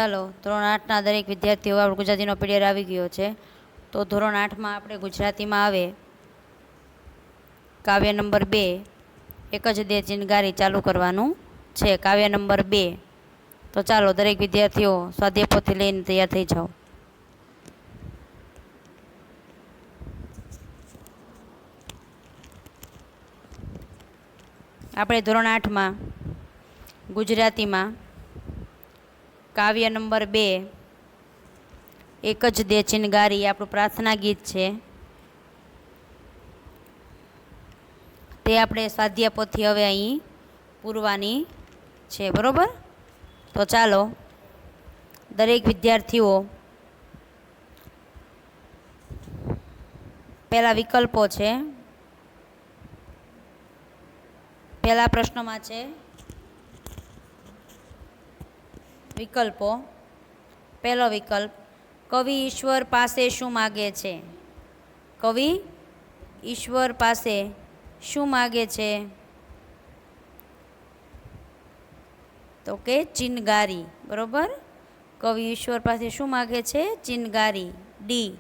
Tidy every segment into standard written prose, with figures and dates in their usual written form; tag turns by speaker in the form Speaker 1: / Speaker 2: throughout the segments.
Speaker 1: ચાલો ધોરણ 8ના દરેક વિદ્યાર્થીઓ આપણે ગુજરાતીનો પીરિયડ આવી ગયો છે. તો ધોરણ 8માં આપણે ગુજરાતીમાં આવે કાવ્ય નંબર 2 એક જ દે ચિનગારી ચાલુ કરવાનું છે. કાવ્ય નંબર 2. તો ચાલો દરેક વિદ્યાર્થીઓ સ્વાધ્યાય પોથી લઈને તૈયાર થઈ જાઓ. આપણે ધોરણ 8માં ગુજરાતીમાં કાવ્ય નંબર 2 એક જ દે ચિનગારી આપણું પ્રાર્થના ગીત છે. તે આપણે સ્વાધ્યાય પોથી હવે અહીં પૂરવાની છે, બરોબર. તો ચાલો દરેક વિદ્યાર્થીઓ પહેલા વિકલ્પો છે. પહેલા પ્રશ્નમાં છે વિકલ્પો. પહેલો વિકલ્પ, કવિ ઈશ્વર પાસે શું માગે છે? કવિ ઈશ્વર પાસે શું માગે છે? તો કે ચિનગારી, બરોબર. કવિ ઈશ્વર પાસે શું માગે છે? ચિનગારી. ડી.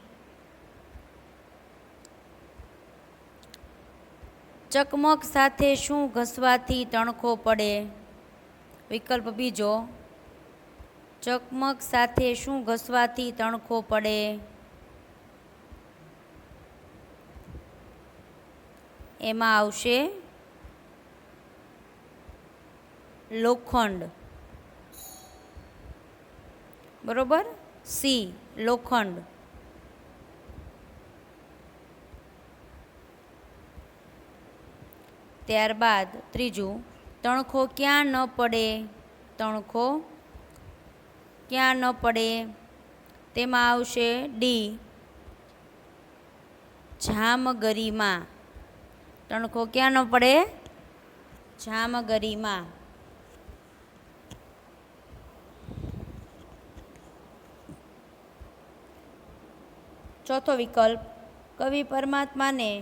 Speaker 1: ચકમક સાથે શું ઘસવાથી તણખો પડે? વિકલ્પ બીજો, ચકમક સાથે શું ઘસવાથી તણખો પડે? એમાં આવશે લોખંડ, બરોબર. સી લોખંડ. ત્યારબાદ ત્રીજું, તણખો ક્યાં ન પડે? તણખો ક્યાં ન પડે? તેમાં આવશે ડી જામગરીમાં. તણખો ક્યાં ન પડે? જામગરીમાં. ચોથો વિકલ્પ, કવિ પરમાત્માને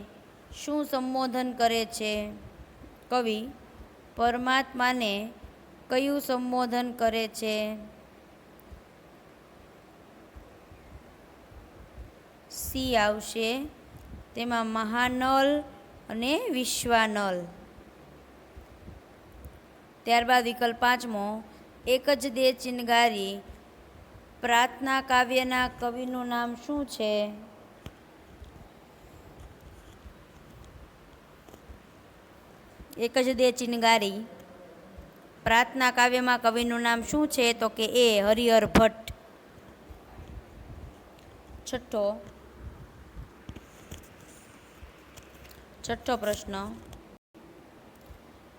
Speaker 1: શું સંબોધન કરે છે? કવિ પરમાત્માને કયું સંબોધન કરે છે? સી આવશે. તેમાં મહાનલ અને વિશ્વાનલ. ત્યારબાદ વિકલ્પ પાંચમો, એક જ દે ચિનગારી પ્રાર્થના કાવ્યના કવિનું નામ શું છે? એક જ દે ચિનગારી પ્રાર્થના કાવ્યમાં કવિનું નામ શું છે? તો કે એ હરિહર ભટ્ટ. છઠ્ઠો પ્રશ્ન,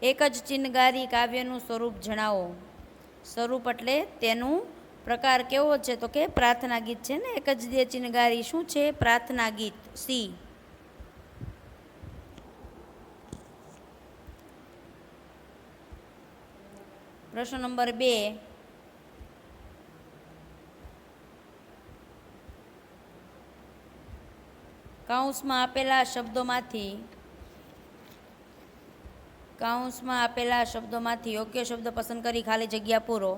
Speaker 1: એક જ ચિનગારી કાવ્યનું સ્વરૂપ જણાવો. સ્વરૂપ એટલે તેનું પ્રકાર કેવો છે? તો કે પ્રાર્થના ગીત છે ને. એક જ દે ચિનગારી શું છે? પ્રાર્થના ગીત. સી. પ્રશ્ન નંબર 2, કૌંસમાં આપેલા શબ્દોમાંથી યોગ્ય શબ્દ પસંદ કરી ખાલી જગ્યા પૂરો.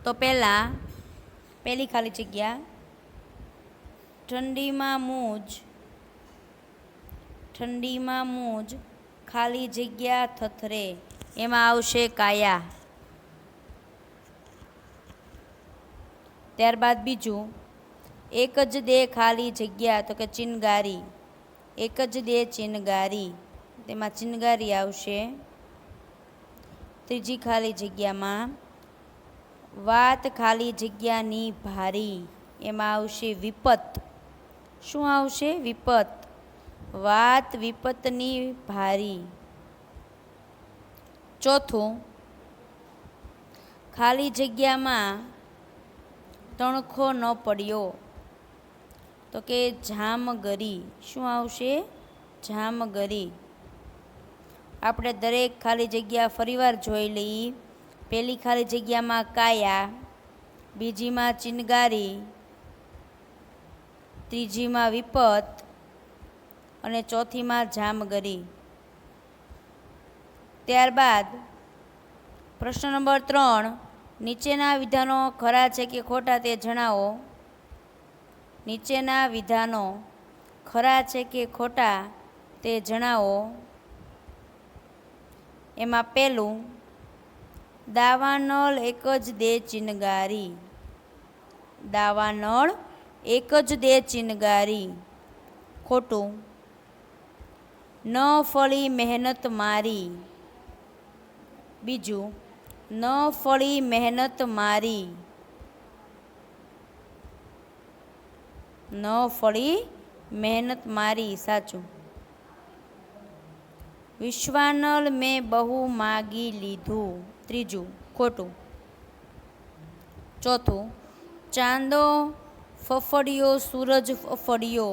Speaker 1: તો પહેલી ખાલી જગ્યા, ઠંડીમાં મૂજ ખાલી જગ્યા થથરે. એમાં આવશે કાયા. ત્યારબાદ બીજું, એક જ દે ખાલી જગ્યા તો કે ચિનગારી. એક જ દે ચિનગારી, તેમાં ચિનગારી આવશે. ત્રીજી ખાલી જગ્યામાં વાત ખાલી જગ્યાની ભારી. એમાં આવશે વિપત. શું આવશે? વિપત. વાત વિપતની ભારી. ચોથું, ખાલી જગ્યામાં તણખો ન પડ્યો તો કે જામગરી. શું આવશે? જામગરી. આપણે દરેક ખાલી જગ્યા ફરીવાર જોઈ લઈએ. પહેલી ખાલી જગ્યામાં કાયા, બીજીમાં ચિનગારી, ત્રીજીમાં વિપત અને ચોથીમાં જામગરી. ત્યારબાદ પ્રશ્ન નંબર 3, નીચેના વિધાનો ખરા છે કે ખોટા તે જણાવો. નીચેના વિધાનો ખરા છે કે ખોટા તે જણાવો. એમાં પહેલું, દાવાનળ એક જ દે ચિનગારી. દાવાનળ એક જ દે ચિનગારી. ખોટું. ન ફળી મહેનત મારી. બીજું, ન ફળી મહેનત મારી. ન ફળી મહેનત મારી સાચું. વિશ્વાનલ મેં બહુ માગી લીધું. ત્રીજું ખોટું. ચોથું, ચાંદો ફફડ્યો સૂરજ ફફડ્યો.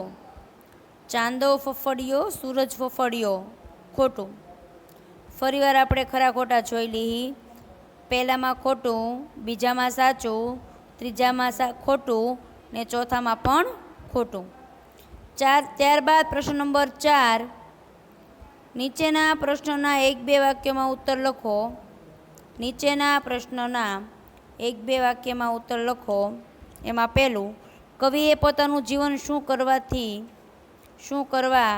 Speaker 1: ચાંદો ફફડ્યો સૂરજ ફફડ્યો. ખોટું. ફરીવાર આપણે ખરા ખોટા જોઈ લઈએ. પહેલામાં ખોટું, બીજામાં સાચું, ત્રીજામાં ખોટું ને ચોથામાં પણ ખોટું. ત્યારબાદ પ્રશ્ન નંબર 4, નીચેના પ્રશ્નોના 1-2 વાક્યમાં ઉત્તર લખો. નીચેના પ્રશ્નોના 1-2 વાક્યમાં ઉત્તર લખો. એમાં પહેલું, કવિએ પોતાનું જીવન શું કરવા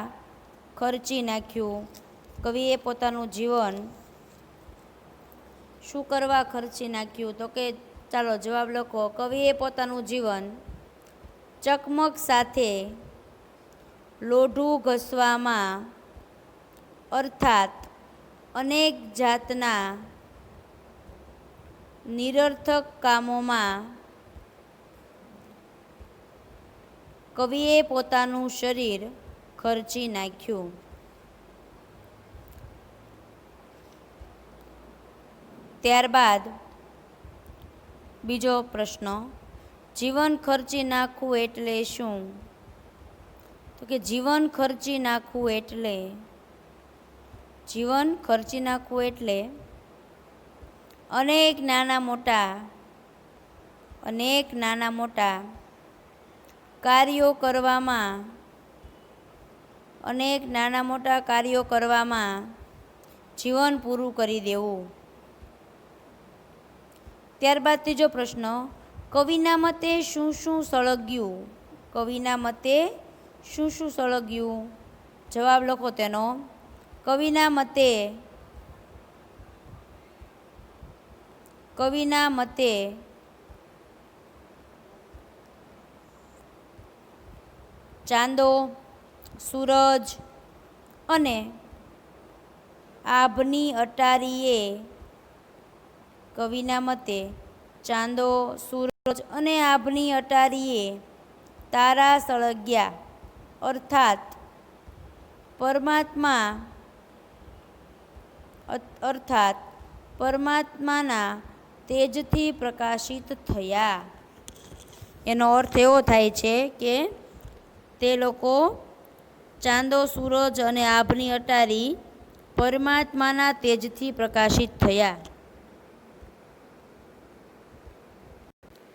Speaker 1: ખર્ચી નાખ્યું. કવિએ પોતાનું જીવન શું કરવા ખર્ચી નાખ્યું? તો કે ચાલો જવાબ લખો. કવિએ પોતાનું જીવન ચકમક સાથે લોઢું ઘસવામાં અર્થાત અનેક જાતના નિરર્થક કામોમાં કવિએ પોતાનું શરીર ખર્ચી નાખ્યું. ત્યારબાદ બીજો પ્રશ્ન, જીવન ખર્ચી નાખવું એટલે શું? તો કે જીવન ખર્ચી નાખવું એટલે અનેક નાના મોટા કાર્યો કરવામાં જીવન પૂરું કરી દેવું. ત્યારબાદ ત્રીજો પ્રશ્ન, કવિના મતે શું શું સળગ્યું? કવિના મતે શું શું સળગ્યું? જવાબ લખો તેનો. કવિના મતે ચાંદો, સૂરજ અને આભની અટારીએ કવિના મતે ચાંદો, સૂરજ અને આભની અટારીએ તારા સળગ્યા અર્થાત પરમાત્માના તેજથી પ્રકાશિત થયા. એનો અર્થ એવો થાય છે કે તે લોકો ચાંદો, સૂરજ અને આભની અટારી પરમાત્માના તેજથી પ્રકાશિત થયા.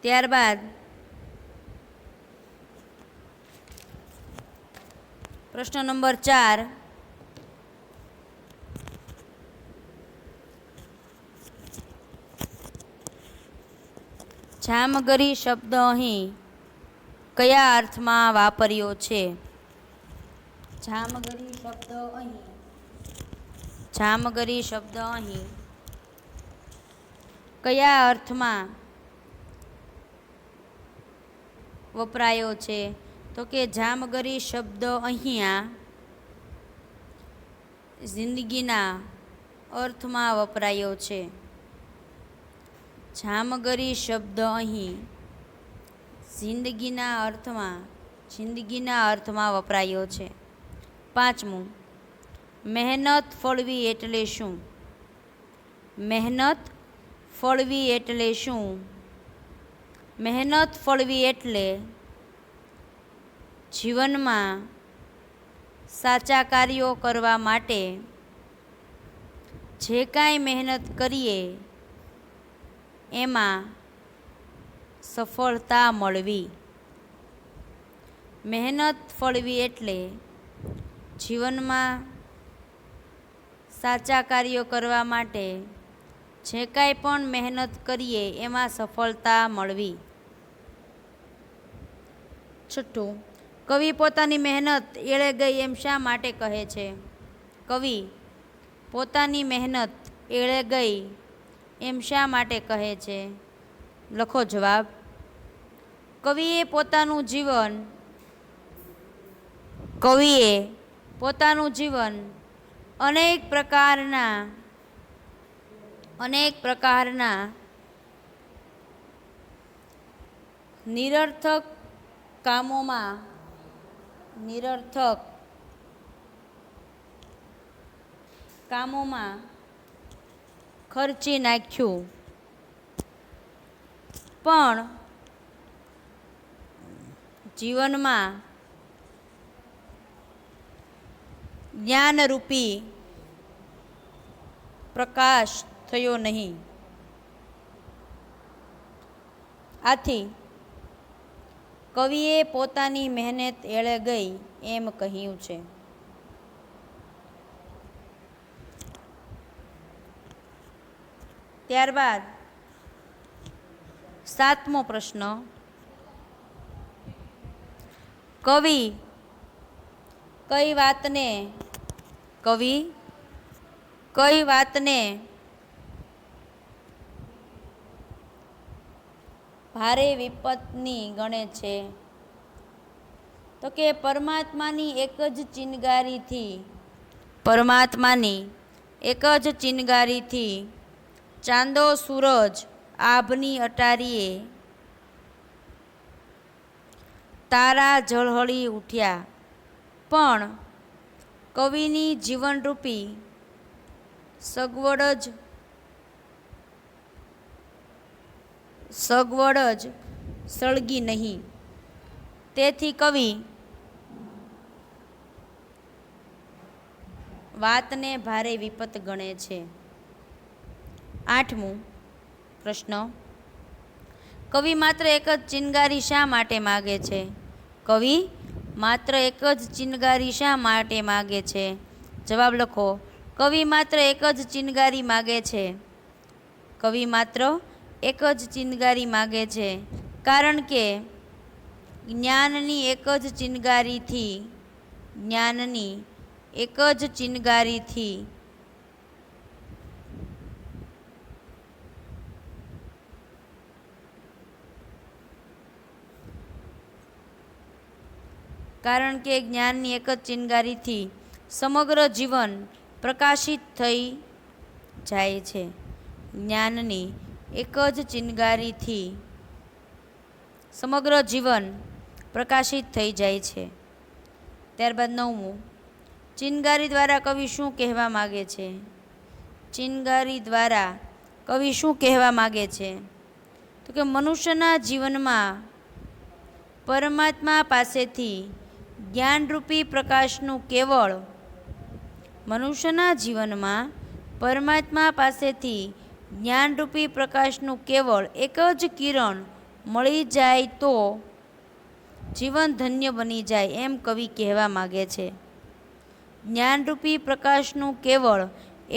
Speaker 1: ત્યારબાદ પ્રશ્ન નંબર 4, જામગરી શબ્દ અહીં કયા અર્થમાં વાપર્યો છે? જામગરી શબ્દ અહીં કયા અર્થમાં વપરાયો છે? તો કે જામગરી શબ્દ અહીંયા જિંદગીના અર્થમાં વપરાયો છે. જામગરી શબ્દ અહીં જિંદગીના અર્થમાં વપરાયો છે. 5મું, મહેનત ફળવી એટલે શું? મહેનત ફળવી એટલે શું? મહેનત ફળવી એટલે જીવનમાં સાચા કાર્યો કરવા માટે જે કાંઈ મહેનત કરીએ એમાં સફળતા મળવી. મહેનત ફળવી એટલે જીવનમાં સાચા કાર્યો કરવા માટે જે કાંઈ પણ મહેનત કરીએ એમાં સફળતા મળવી. છઠ્ઠું, કવિ પોતાની મહેનત એળે ગઈ એમ શા માટે કહે છે? કવિ પોતાની મહેનત એળે ગઈ એમ શા માટે કહે છે? લખો જવાબ. કવિએ પોતાનું જીવન અનેક પ્રકારના નિરર્થક કામોમાં ખર્ચી નાખ્યું, પણ જીવનમાં જ્ઞાનરૂપી પ્રકાશ થયો નહીં. આથી કવિએ પોતાની મહેનત એળે ગઈ એમ કહ્યું છે. ત્યારબાદ 7મો પ્રશ્ન. કવિ કઈ વાતને ભારે વિપતની ગણે છે? તો કે પરમાત્માની એક જ ચિનગારીથી ચાંદો સૂરજ આભની અટારીએ તારા ઝળહળી ઉઠ્યા, પણ કવિની જીવનરૂપી સગવડ જ સળગી નહીં. તેથી કવિ વાતને ભારે વિપત ગણે છે. 8મો પ્રશ્ન. કવિ માત્ર એક જ ચિનગારી શા માટે માગે છે? કવિ માત્ર એક જ ચિનગારી શા માટે માગે છે? જવાબ લખો. કવિ માત્ર એક જ ચિનગારી માગે છે. કવિ માત્ર એક જ ચિનગારી માગે છે કારણ કે જ્ઞાનની એક જ ચિનગારીથી સમગ્ર જીવન પ્રકાશિત થઈ જાય છે. જ્ઞાનની એક જ ચિનગારીથી સમગ્ર જીવન પ્રકાશિત થઈ જાય છે. ત્યારબાદ 9મું. ચિનગારી દ્વારા કવિ શું કહેવા માગે છે? ચિનગારી દ્વારા કવિ શું કહેવા માગે છે? તો કે મનુષ્યના જીવનમાં પરમાત્મા પાસેથી જ્ઞાનરૂપી પ્રકાશનું કેવળ એક જ કિરણ મળી જાય તો જીવન ધન્ય બની જાય એમ કવિ કહેવા માગે છે. જ્ઞાનરૂપી પ્રકાશનું કેવળ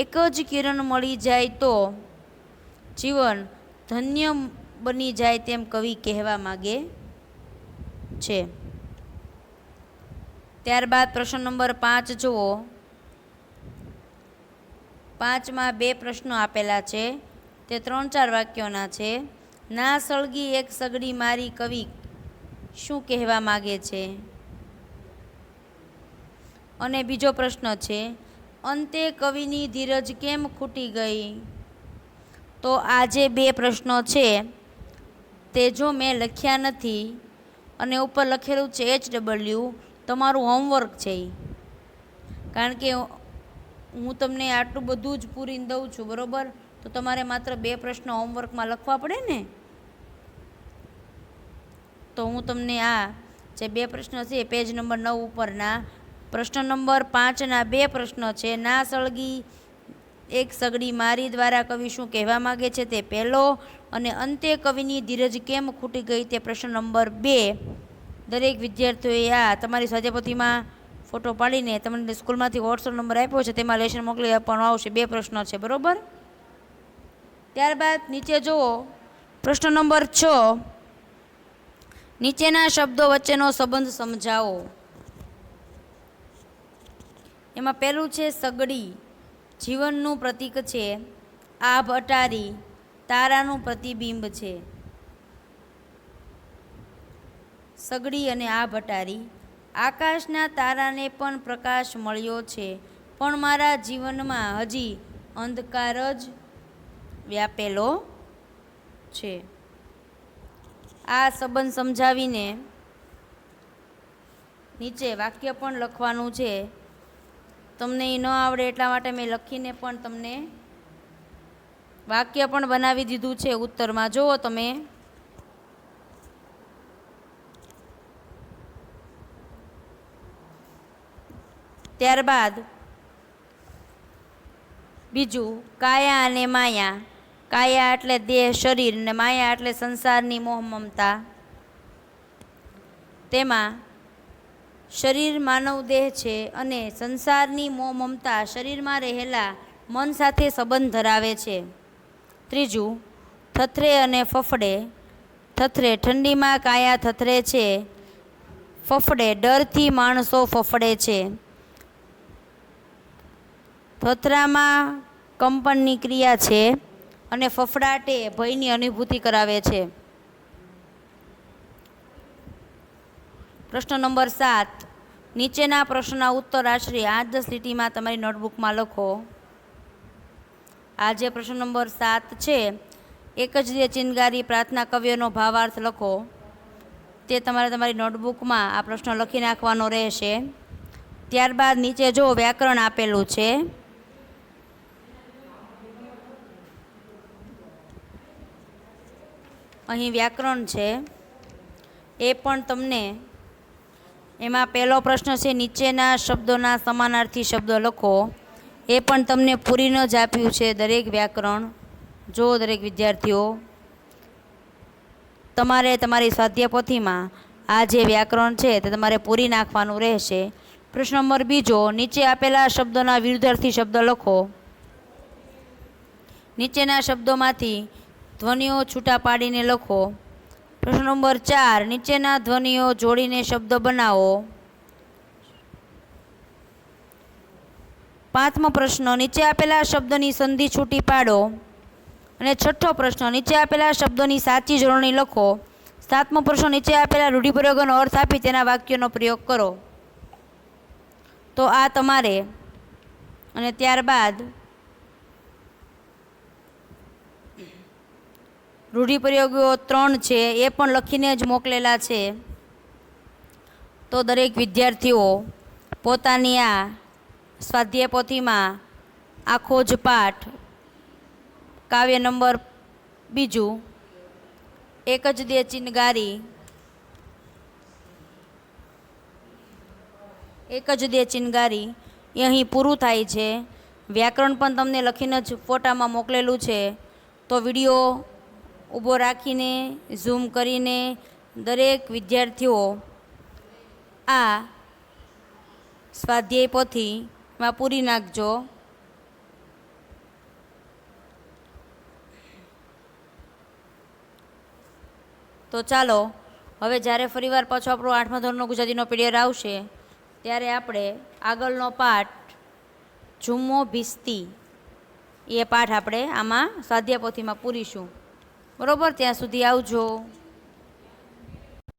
Speaker 1: એક જ કિરણ મળી જાય તો જીવન ધન્ય બની જાય તેમ કવિ કહેવા માગે છે. ત્યારબાદ પ્રશ્ન નંબર 5 જુઓ. 5માં 2 પ્રશ્નો આપેલા છે, તે 3-4 વાક્યોના છે. ના સળગી એક સગડી મારી કવિ શું કહેવા માગે છે? અને બીજો પ્રશ્ન છે, અંતે કવિની ધીરજ કેમ ખૂટી ગઈ? તો આ જે 2 પ્રશ્નો છે તે જો મેં લખ્યા નથી અને ઉપર લખેલું છે HW, તમારું હોમવર્ક છે. કારણ કે હું તમને આટલું બધું જ પૂરીને દઉં છું, બરાબર? તો તમારે માત્ર 2 પ્રશ્નો હોમવર્કમાં લખવા પડે ને. તો હું તમને આ જે 2 પ્રશ્નો છે પેજ નંબર 9 ઉપરના પ્રશ્ન નંબર 5ના 2 પ્રશ્નો છે. ના સળગી એક સગડી મારી દ્વારા કવિ શું કહેવા માગે છે તે પહેલો, અને અંતે કવિની ધીરજ કેમ ખૂટી ગઈ તે પ્રશ્ન નંબર 2 દરેક વિદ્યાર્થીઓએ આ તમારી સ્વાધ્યાયપોથીમાં ફોટો પાડીને તમને સ્કૂલમાંથી વોટ્સઅપ નંબર આપ્યો છે તેમાં લેશન મોકલી આપવાનો આવશે. 2 પ્રશ્નો છે, બરાબર. ત્યારબાદ નીચે જુઓ, પ્રશ્ન નંબર 6, નીચેના શબ્દો વચ્ચેનો સંબંધ સમજાવો. એમાં પહેલું છે સગડી, જીવનનું પ્રતીક છે. આભ અટારી, તારાનું પ્રતિબિંબ છે. સગડી અને આભ અટારી. આકાશના તારાને પણ પ્રકાશ મળ્યો છે, પણ મારા જીવનમાં હજી અંધકાર જ વ્યાપેલો છે. આ સંબંધ સમજાવીને નીચે વાક્ય પણ લખવાનું છે. તમને એ ન આવડે એટલા માટે મેં લખીને પણ તમને વાક્ય પણ બનાવી દીધું છે. ઉત્તરમાં જુઓ તમે. ત્યારબાદ બીજું, કાયા અને માયા. કાયા એટલે દેહ, શરીર, અને માયા એટલે સંસારની મોહ મમતા. તેમાં શરીર માનવ દેહ છે અને સંસારની મોહ મમતા શરીરમાં રહેલા મન સાથે સંબંધ ધરાવે છે. ત્રીજું, થથરે અને ફફડે. થથરે, ઠંડીમાં કાયા થથરે છે. ફફડે, ડરથી માણસો ફફડે છે. થથરામાં કંપનની ક્રિયા છે અને ફફડાટે ભયની અનુભૂતિ કરાવે છે. પ્રશ્ન નંબર 7, નીચેના પ્રશ્નના ઉત્તર આશરે 8-10 લીટીમાં તમારી નોટબુકમાં લખો. આ જે પ્રશ્ન નંબર 7 છે, એક જ દે ચિનગારી પ્રાર્થના કવ્યનો ભાવાર્થ લખો. તે તમારે તમારી નોટબુકમાં આ પ્રશ્ન લખી નાખવાનો રહેશે. ત્યારબાદ નીચે જો વ્યાકરણ આપેલું છે. અહીં વ્યાકરણ છે, એ પણ તમને એમાં પહેલો પ્રશ્ન છે, નીચેના શબ્દોના સમાનાર્થી શબ્દો લખો. એ પણ તમને પૂરીને જ આપ્યું છે દરેક વ્યાકરણ. જો દરેક વિદ્યાર્થીઓ, તમારે તમારી સ્વાધ્યાય પોથીમાં આ જે વ્યાકરણ છે તે તમારે પૂરી નાખવાનું રહેશે. પ્રશ્ન નંબર 2, નીચે આપેલા શબ્દોના વિરુદ્ધાર્થી શબ્દ લખો. નીચેના શબ્દોમાંથી ધ્વનિઓ છૂટા પાડીને લખો. પ્રશ્ન નંબર 4, નીચેના ધ્વનિઓ જોડીને શબ્દ બનાવો. 5મો પ્રશ્ન, નીચે આપેલા શબ્દની સંધિ છૂટી પાડો. અને 6થો પ્રશ્ન, નીચે આપેલા શબ્દોની સાચી જોડણી લખો. 7મો પ્રશ્ન, નીચે આપેલા રૂઢિપ્રયોગોનો અર્થ આપી તેના વાક્યોનો પ્રયોગ કરો. તો આ તમારે, અને ત્યારબાદ રૂઢિપ્રયોગો 3 છે એ પણ લખીને જ મોકલેલા છે. તો દરેક વિદ્યાર્થીઓ પોતાની આ સ્વાધ્યાય પોથીમાં આખો જ પાઠ, કાવ્ય નંબર 2, એક જ દે ચિનગારી, એક જ દે ચિનગારી એ અહીં પૂરું થાય છે. વ્યાકરણ પણ તમને લખીને જ ફોટામાં મોકલેલું છે. તો વિડીયો ઊભો રાખીને ઝૂમ કરીને દરેક વિદ્યાર્થીઓ આ સ્વાધ્યાય પોથીમાં પૂરી નાખજો. તો ચાલો હવે જ્યારે ફરીવાર પાછો આપણો 8મા ધોરણનો ગુજરાતીનો પીરિયડ આવશે ત્યારે આપણે આગળનો પાઠ ઝુમ્મો ભીસ્તી એ પાઠ આપણે આમાં સ્વાધ્યાય પોથીમાં પૂરીશું. બરાબર, ત્યાં સુધી આવજો.